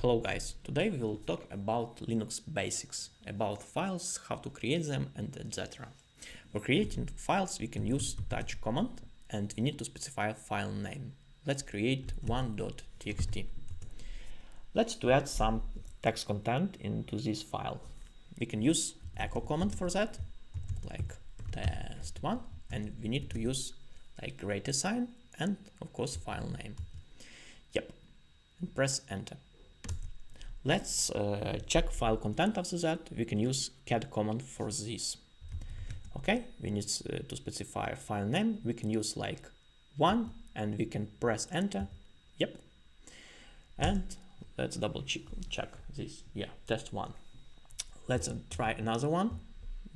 Hello guys, today we will talk about Linux basics, about files, how to create them and etc. For creating files we can use touch command and we need to specify a file name. Let's create one.txt. Let's to add some text content into this file. We can use echo command for that, like test1, and we need to use like greater sign and of course file name. Yep, and press enter. Let's check file content. After that we can use cat command for this. Okay, we need to specify a file name. We can use like 1 and we can press enter. Yep, and let's double check this. Yeah, test1. Let's try another one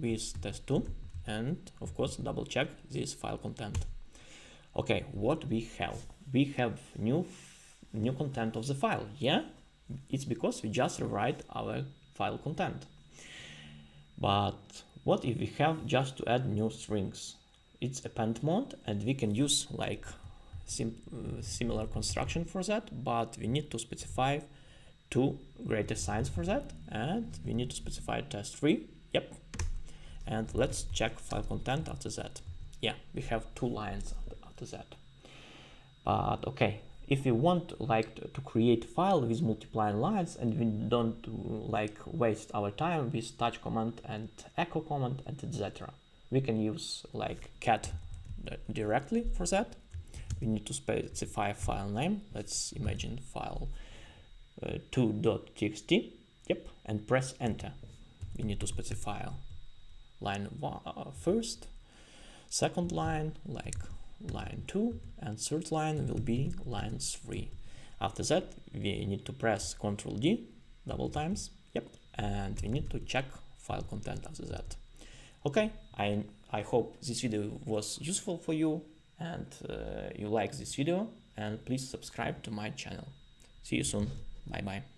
with test2 and of course double check this file content. Okay, what we have? We have new content of the file. Yeah, it's because we just rewrite our file content. But what if we have just to add new strings? It's append mode and we can use like similar construction for that, but we need to specify two greater signs for that, and we need to specify test3. Yep, and let's check file content after that. Yeah, we have 2 lines after that. But okay, if we want like to create file with multiplying lines and we don't like waste our time with touch command and echo command and etc., we can use like cat directly for that. We need to specify a file name. Let's imagine file 2.txt. Yep, and press enter. We need to specify line first, second line like line 2, and third line will be line 3. After that we need to press Ctrl D double times. Yep, and we need to check file content after that. Okay, I hope this video was useful for you and you like this video, and please subscribe to my channel. See you soon. Bye bye.